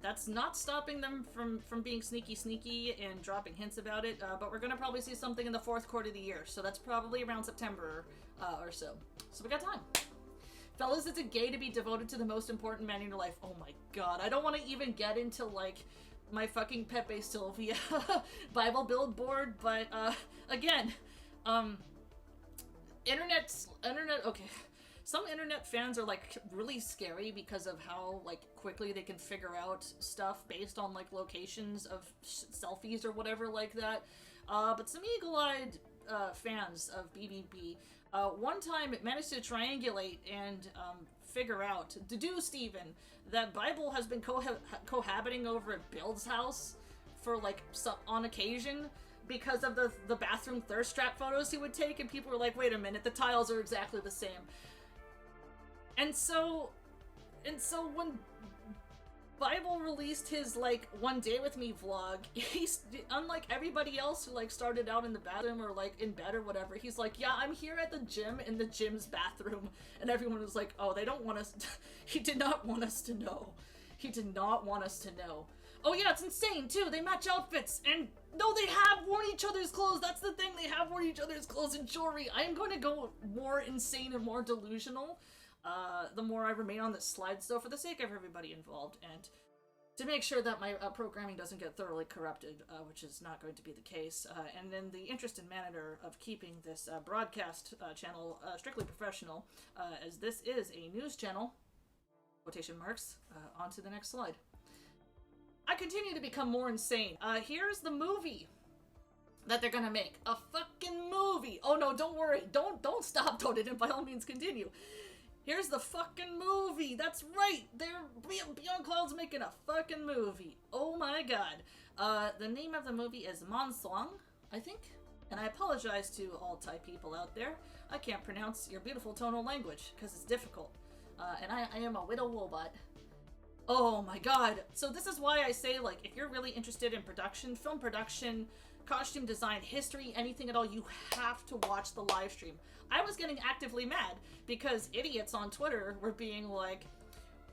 That's not stopping them from being sneaky and dropping hints about it, but we're gonna probably see something in the 4th quarter of the year, so that's probably around September or so. So we got time. Fellas, is it gay to be devoted to the most important man in your life? Oh my god, I don't want to even get into, like, my fucking Pepe Sylvia Bible Build board, but again, okay. Some internet fans are like really scary because of how like quickly they can figure out stuff based on like locations of selfies or whatever like that. But some eagle-eyed fans of BBB one time managed to triangulate and figure out, deduce even, that Bible has been cohabiting over at Bill's house for like on occasion, because of the bathroom thirst trap photos he would take, and people were like, wait a minute, the tiles are exactly the same. And so when Bible released his, like, One Day With Me vlog, he's, unlike everybody else who, like, started out in the bathroom or, like, in bed or whatever, he's like, yeah, I'm here at the gym in the gym's bathroom. And everyone was like, oh, they don't want us he did not want us to know. He did not want us to know. Oh yeah, it's insane, too. They match outfits, and no, they have worn each other's clothes. That's the thing. They have worn each other's clothes and jewelry. I am going to go more insane and more delusional the more I remain on this slide, so for the sake of everybody involved, and to make sure that my programming doesn't get thoroughly corrupted, which is not going to be the case, and in the interest and manner of keeping this broadcast channel strictly professional, as this is a news channel, quotation marks, on to the next slide. I continue to become more insane. Here's the movie that they're gonna make. A fucking movie! Oh no, don't worry. Don't stop, Toadin, by all means continue. Here's the fucking movie! That's right! Beyond Cloud's making a fucking movie. Oh my god. The name of the movie is Manswang, I think? And I apologize to all Thai people out there. I can't pronounce your beautiful tonal language, because it's difficult. And I am a widow robot. Oh my god. So this is why I say, like, if you're really interested in production, film production, costume design, history, anything at all, you have to watch the live stream. I was getting actively mad because idiots on Twitter were being like,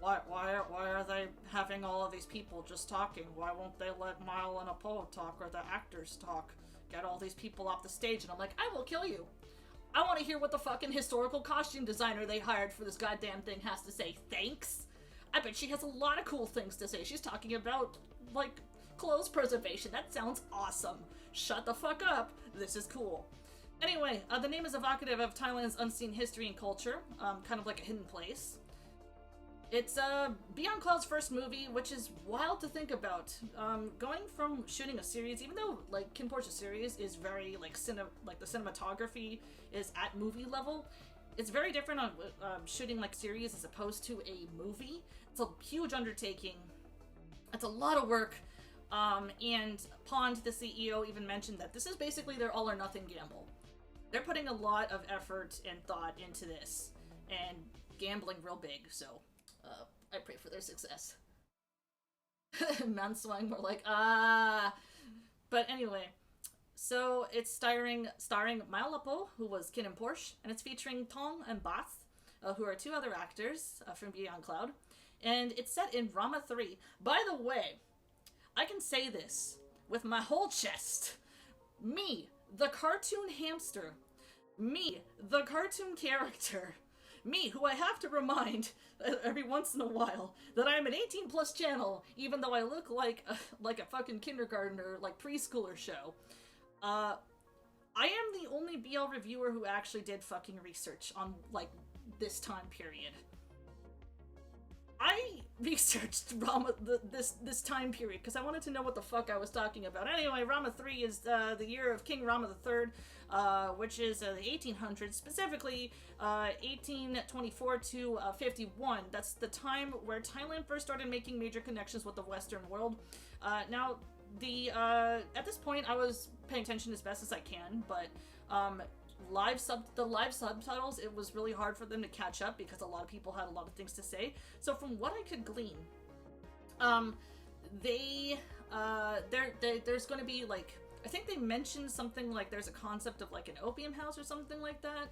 why are they having all of these people just talking? Why won't they let Mile and Apo talk, or the actors talk? Get all these people off the stage. And I'm like, I will kill you. I want to hear what the fucking historical costume designer they hired for this goddamn thing has to say. Thanks. I bet she has a lot of cool things to say. She's talking about, like, clothes preservation. That sounds awesome. Shut the fuck up. This is cool. Anyway, the name is evocative of Thailand's unseen history and culture, kind of like a hidden place. It's Beyond Cloud's first movie, which is wild to think about. Going from shooting a series, even though like Kin Porsche's series is very like the cinematography is at movie level, it's very different on shooting like series as opposed to a movie. It's a huge undertaking. It's a lot of work. And Pond, the CEO, even mentioned that this is basically their all or nothing gamble. They're putting a lot of effort and thought into this, and gambling real big, so I pray for their success. Manswang, more like, But anyway, so it's starring Mailapo, who was Kin and Porsche, and it's featuring Tong and Bath, who are two other actors from Beyond Cloud, and it's set in Rama 3. By the way, I can say this with my whole chest. Me, the cartoon hamster. Me, the cartoon character. Me, who I have to remind every once in a while that I'm an 18+ channel, even though I look like a fucking kindergartner, like preschooler show. I am the only BL reviewer who actually did fucking research on, like, this time period. I researched Rama this time period because I wanted to know what the fuck I was talking about. Anyway, Rama 3 is the year of King Rama III, which is the 1800s, specifically 1824 to 51. That's the time where Thailand first started making major connections with the Western world. Now, at this point, I was paying attention as best as I can, but the live subtitles, it was really hard for them to catch up because a lot of people had a lot of things to say. So from what I could glean, there's going to be, like, I think they mentioned something like there's a concept of like an opium house or something like that.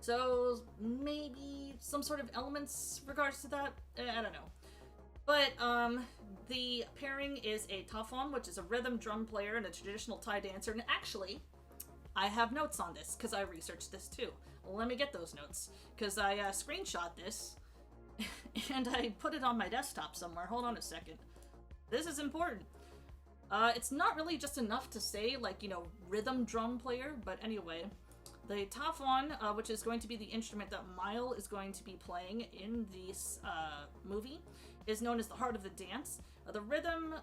So maybe some sort of elements regards to that. I don't know. But the pairing is a Tafon, which is a rhythm drum player and a traditional Thai dancer. And actually, I have notes on this, because I researched this too. Well, let me get those notes, because I screenshot this, and I put it on my desktop somewhere. Hold on a second. This is important. It's not really just enough to say, like, you know, rhythm drum player, but anyway. The tafon, which is going to be the instrument that Mile is going to be playing in this movie, is known as the heart of the dance. The rhythm,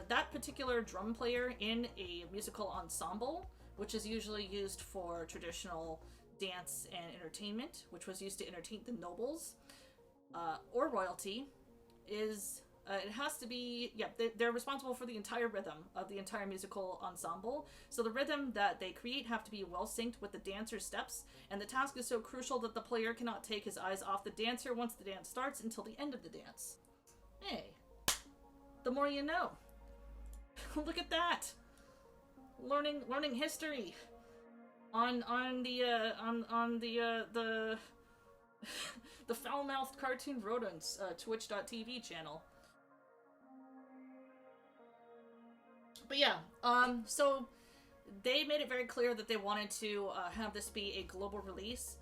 that particular drum player in a musical ensemble, which is usually used for traditional dance and entertainment, which was used to entertain the nobles or royalty, is it has to be, yeah, they're responsible for the entire rhythm of the entire musical ensemble. So the rhythm that they create have to be well synced with the dancer's steps, and the task is so crucial that the player cannot take his eyes off the dancer once the dance starts until the end of the dance. Hey, the more you know. Look at that. Learning history on the the foul-mouthed cartoon rodents twitch.tv channel. But yeah, so they made it very clear that they wanted to have this be a global release.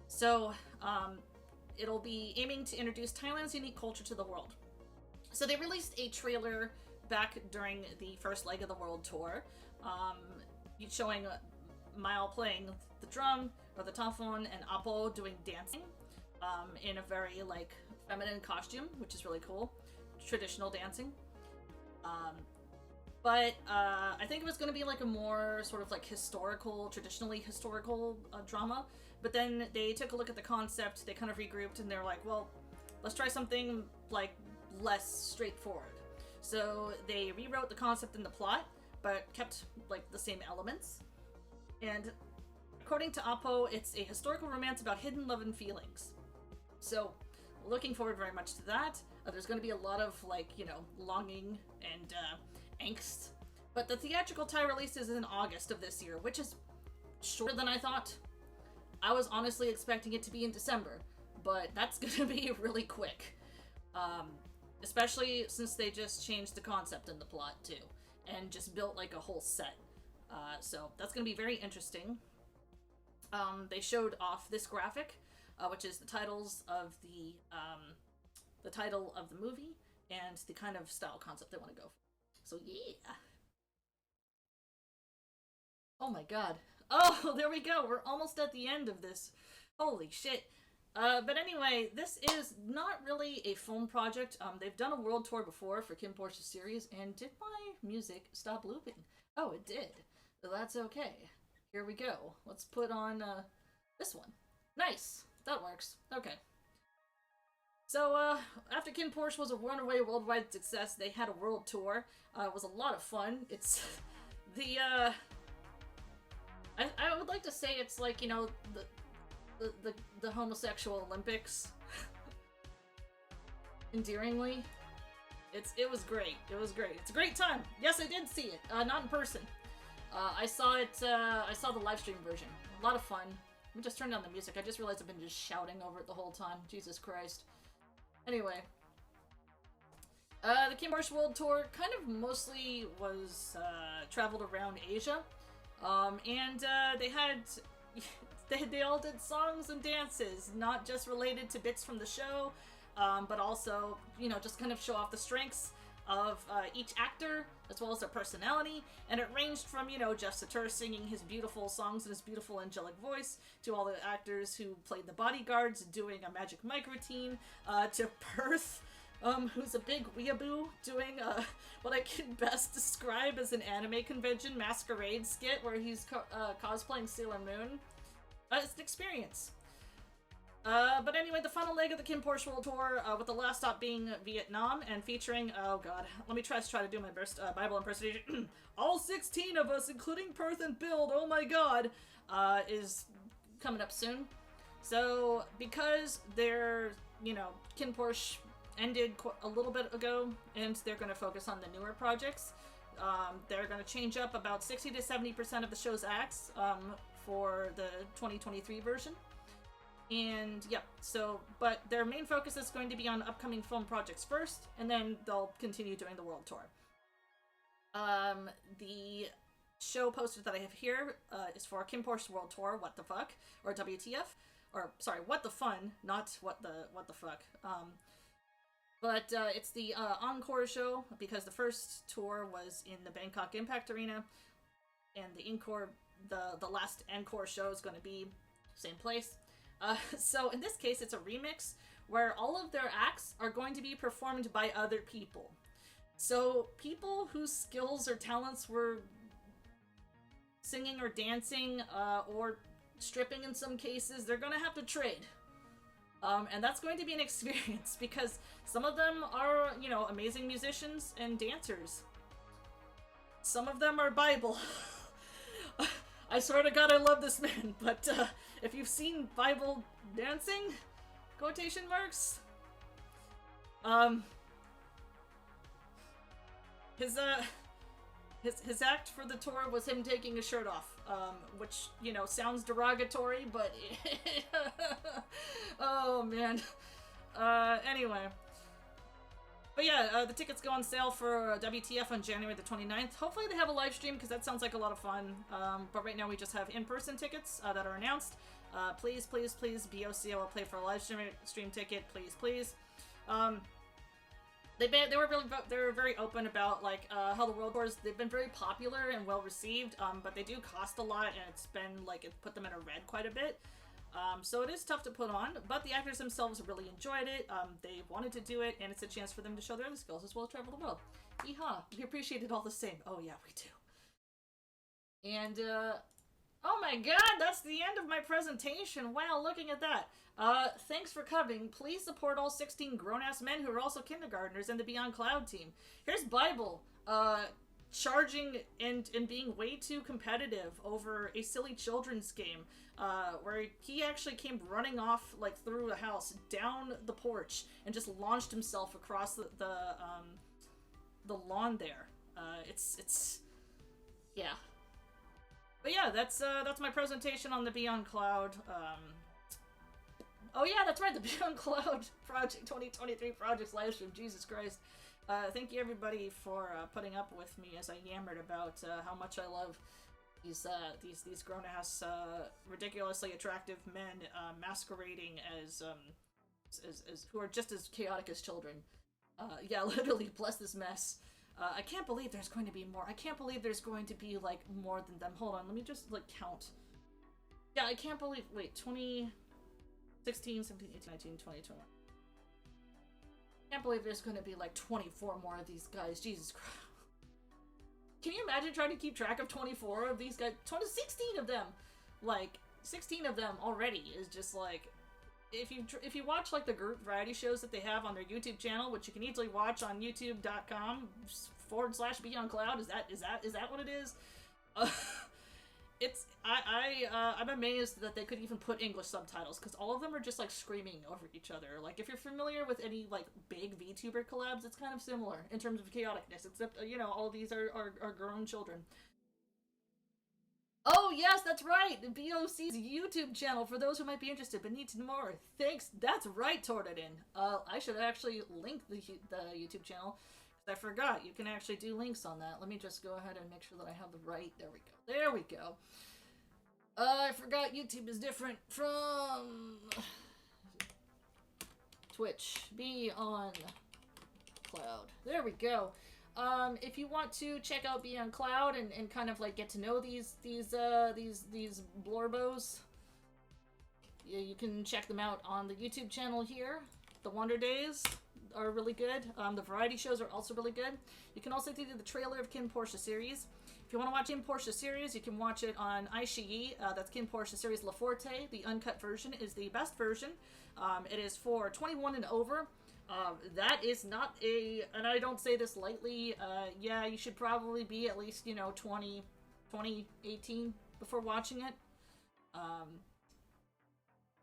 So it'll be aiming to introduce Thailand's unique culture to the world. So they released a trailer back during the first leg of the world tour, showing Mile playing the drum or the tafon and Apo doing dancing in a very like feminine costume, which is really cool, traditional dancing. But I think it was going to be like a more sort of like traditionally historical drama. But then they took a look at the concept, they kind of regrouped, and they're like, well, let's try something like less straightforward. So they rewrote the concept and the plot, but kept like the same elements. And according to Apo, it's a historical romance about hidden love and feelings. So looking forward very much to that. There's going to be a lot of like, you know, longing and angst. But the theatrical Thai release is in August of this year, which is shorter than I thought. I was honestly expecting it to be in December, but that's gonna be really quick. Especially since they just changed the concept and the plot too, and just built like a whole set. So that's gonna be very interesting. They showed off this graphic, which is the titles of the title of the movie and the kind of style concept they want to go for. So yeah. Oh my god. Oh, there we go. We're almost at the end of this. Holy shit. But anyway, this is not really a film project. They've done a world tour before for Kim Porsche's series, and did my music stop looping? Oh, it did. So that's okay. Here we go. Let's put on this one. Nice. That works. Okay. So, after Kim Porsche was a runaway worldwide success, they had a world tour. It was a lot of fun. It's the, I would like to say it's like, you know, the homosexual Olympics. Endearingly. It was great. It was great. It's a great time. Yes, I did see it. Not in person. I saw the live stream version. A lot of fun. Let me just turn down the music. I just realized I've been just shouting over it the whole time. Jesus Christ. Anyway. The Kim Porsche World Tour kind of mostly was, traveled around Asia. And, they all did songs and dances, not just related to bits from the show, but also, you know, just kind of show off the strengths of each actor, as well as their personality, and it ranged from, you know, Jeff Satur singing his beautiful songs in his beautiful angelic voice, to all the actors who played the bodyguards doing a Magic Mike routine, to Perth, who's a big weeaboo, doing what I can best describe as an anime convention masquerade skit where he's cosplaying Sailor Moon. It's an experience. But anyway, the final leg of the Kim Porsche World Tour, with the last stop being Vietnam, and featuring, oh god, let me try to do my best Bible impersonation. All 16 of us, including Perth and Build, oh my god, is coming up soon. So, because they're, you know, Kim Porsche ended a little bit ago, and they're going to focus on the newer projects, they're going to change up about 60 to 70% of the show's acts, for the 2023 version. And yeah, so, but their main focus is going to be on upcoming film projects first, and then they'll continue doing the world tour. The show poster that I have here is for Kim Porsche World Tour, What the Fuck, or WTF, or sorry, What the Fun, not what the fuck. But it's the encore show, because the first tour was in the Bangkok Impact Arena, and the encore the last encore show is going to be same place. So in this case, it's a remix where all of their acts are going to be performed by other people. So people whose skills or talents were singing or dancing or stripping in some cases, they're going to have to trade. And that's going to be an experience because some of them are, you know, amazing musicians and dancers. Some of them are Bible. I swear to God I love this man, but if you've seen Bible dancing, quotation marks, his act for the tour was him taking his shirt off, which, you know, sounds derogatory, but oh man. Anyway. But yeah, the tickets go on sale for WTF on January the 29th. Hopefully they have a live stream, because that sounds like a lot of fun. But right now we just have in-person tickets that are announced. Please, please, please, BOC, I will play for a live stream ticket. Please, please. They were very open about, like, how the world tours, they've been very popular and well received, but they do cost a lot, and it's been, like, it put them in a red quite a bit. So it is tough to put on, but the actors themselves really enjoyed it. They wanted to do it, and it's a chance for them to show their other skills as well as travel the world. Yeehaw! We appreciate it all the same. Oh yeah, we do. And, oh my god, that's the end of my presentation. Wow, looking at that. Thanks for coming. Please support all 16 grown-ass men who are also kindergartners in the Beyond Cloud team. Here's Bible, charging and being way too competitive over a silly children's game, where he actually came running off, like, through the house, down the porch, and just launched himself across the lawn there. Yeah. But yeah, that's my presentation on the Beyond Cloud. Oh yeah, that's right, the Beyond Cloud Project 2023 Projects livestream. Jesus Christ. Thank you everybody for putting up with me as I yammered about how much I love these grown-ass, ridiculously attractive men masquerading as who are just as chaotic as children. Yeah, literally, bless this mess. I can't believe there's going to be more. I can't believe there's going to be, like, more than them. Hold on, let me just, like, count. Yeah, I can't believe, wait, 2016, 17, 18, 19, 20, 21. I can't believe there's going to be, like, 24 more of these guys. Jesus Christ. Can you imagine trying to keep track of 24 of these guys? 16 of them! Like, 16 of them already is just, like... If you watch, like, the group variety shows that they have on their YouTube channel, which you can easily watch on youtube.com/BeyondCloud, is that what it is? I'm amazed that they could even put English subtitles, because all of them are just, like, screaming over each other. Like, if you're familiar with any, like, big VTuber collabs, it's kind of similar in terms of chaoticness, except, you know, all of these are grown children. Oh, yes, that's right! The BOC's YouTube channel, for those who might be interested but need to know more. Thanks, that's right, Tortadin. I should actually link the YouTube channel, because I forgot. You can actually do links on that. Let me just go ahead and make sure that I have the right... There we go. There we go. I forgot YouTube is different from Twitch. Beyond Cloud. There we go. If you want to check out Beyond Cloud and kind of, like, get to know these blorbos, you can check them out on the YouTube channel here. The Wonder Days are really good. The variety shows are also really good. You can also do the trailer of Kim Portia series. If you want to watch Kim Portia series, you can watch it on iQIYI. That's Kim Portia series La Forte. The uncut version is the best version. It is for 21 and over. That is not and I don't say this lightly, yeah, you should probably be at least, you know, 20, 18 before watching it.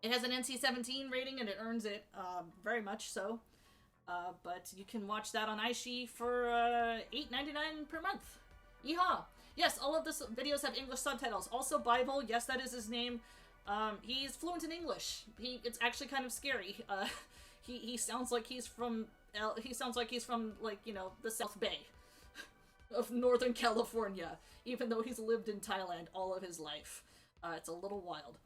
It has an NC-17 rating, and it earns it, very much so. But you can watch that on iQIYI for, $8.99 per month. Yeehaw! Yes, all of the videos have English subtitles. Also Bible, yes, that is his name. He's fluent in English. It's actually kind of scary. He sounds like he's from, like, you know, the South Bay of Northern California, even though he's lived in Thailand all of his life. It's a little wild.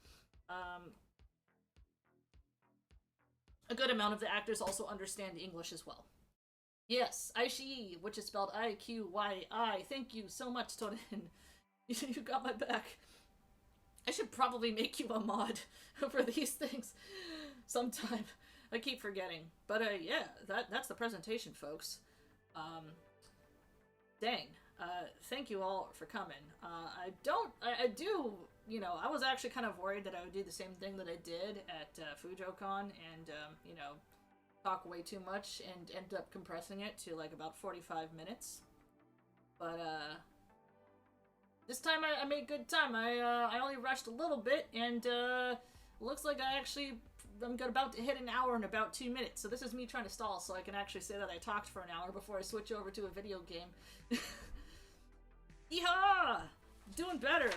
A good amount of the actors also understand English as well. Yes, iQIYI, which is spelled I-Q-Y-I. Thank you so much, Torin. You got my back. I should probably make you a mod for these things sometime. I keep forgetting. But yeah, that's the presentation, folks. Dang. Thank you all for coming. I do, you know, I was actually kind of worried that I would do the same thing that I did at FujoCon and, you know, talk way too much and end up compressing it to like about 45 minutes. But, this time I made good time. I only rushed a little bit, and, looks like I'm about to hit an hour in about 2 minutes. So this is me trying to stall so I can actually say that I talked for an hour before I switch over to a video game. Yeehaw! Doing better.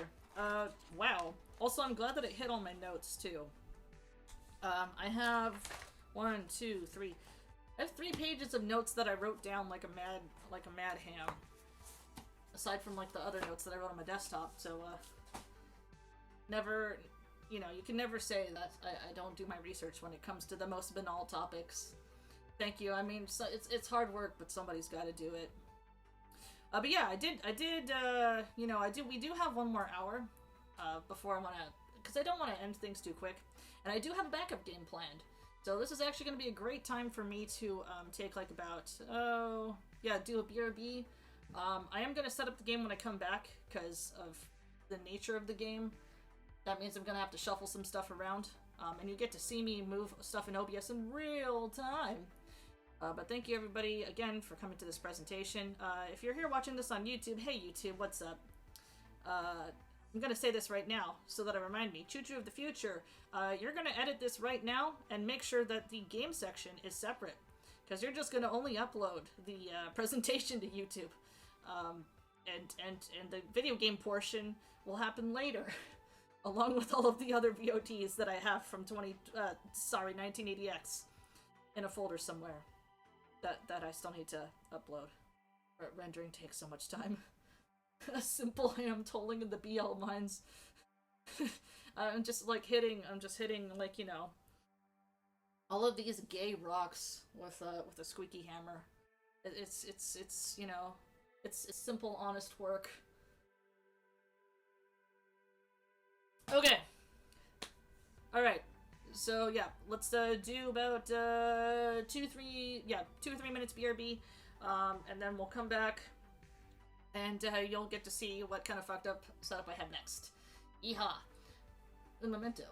Wow. Also, I'm glad that it hit all my notes, too. I have 1, 2, 3. I have 3 pages of notes that I wrote down like a mad ham. Aside from, like, the other notes that I wrote on my desktop, so, never, you know, you can never say that I don't do my research when it comes to the most banal topics. Thank you. I mean, so it's hard work, but somebody's got to do it. But yeah, you know, we do have 1 more hour, before I want to, because I don't want to end things too quick, and I do have a backup game planned. So this is actually going to be a great time for me to, take, like, about, do a BRB. I am going to set up the game when I come back, because of the nature of the game. That means I'm going to have to shuffle some stuff around, and you get to see me move stuff in OBS in real time. But thank you everybody again for coming to this presentation. If you're here watching this on YouTube, hey YouTube, what's up? I'm going to say this right now, so that I remind me. Chuchu of the future, you're going to edit this right now, and make sure that the game section is separate. Because you're just going to only upload the presentation to YouTube. And the video game portion will happen later, along with all of the other VODs that I have from 1980X in a folder somewhere that I still need to upload. Rendering takes so much time. A simple ham tolling in the BL mines. I'm just hitting like, you know, all of these gay rocks with a squeaky hammer. It's you know, it's simple, honest work. Okay. Alright. So, yeah. Let's do about 2 or 3 minutes BRB. And then we'll come back. And you'll get to see what kind of fucked up setup I have next. Yeehaw. Un momento.